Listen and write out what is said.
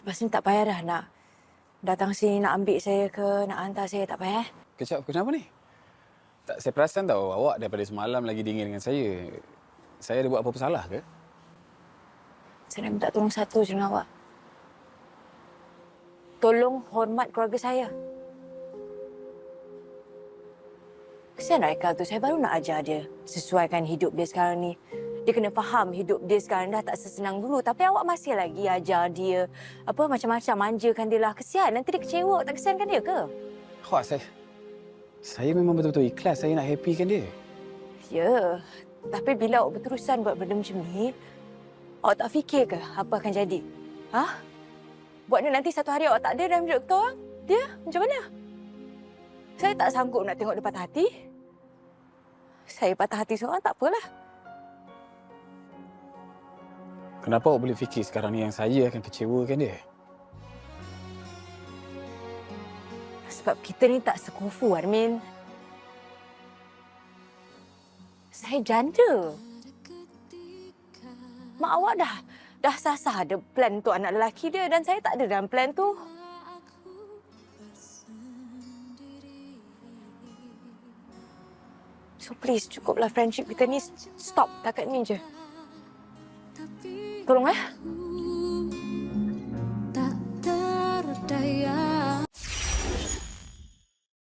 Lepas ni tak payah dah nak datang sini nak ambil saya ke, nak hantar saya, tak payah. Kejap, kenapa ni? Tak, saya perasan tahu awak daripada semalam lagi dingin dengan saya. Saya ada buat apa-apa salah ke? Saya nak minta tolong satu je dengan awak. Tolong hormat keluarga saya. Kesian Haikal tu, saya baru nak ajar dia sesuaikan hidup dia sekarang ni. Dia kena faham hidup dia sekarang dah tak sesenang dulu. Tapi awak masih lagi ajar dia apa macam-macam, manjakan dia lah. Kesian, nanti dia kecewa. Tak kesiankan dia ke? Awak, saya memang betul-betul ikhlas. Saya nak happykan dia. Ya, tapi bila awak berterusan buat benda macam ni, awak tak fikir ke apa akan jadi? Ha? Buatnya nanti satu hari awak tak ada dalam hidup kita orang. Dia macam mana? Saya tak sanggup nak tengok dia patah hati. Saya patah hati seorang tak apalah. Kenapa awak boleh fikir sekarang ni yang saya akan kecewakan dia? Sebab kita ni tak sekufu, Armin. Saya janda. Mak awak dah sah-sah ada plan untuk anak lelaki dia dan saya tak ada dalam plan tu. So please, cukuplah friendship kita ni. Stop takat ni je. Tolong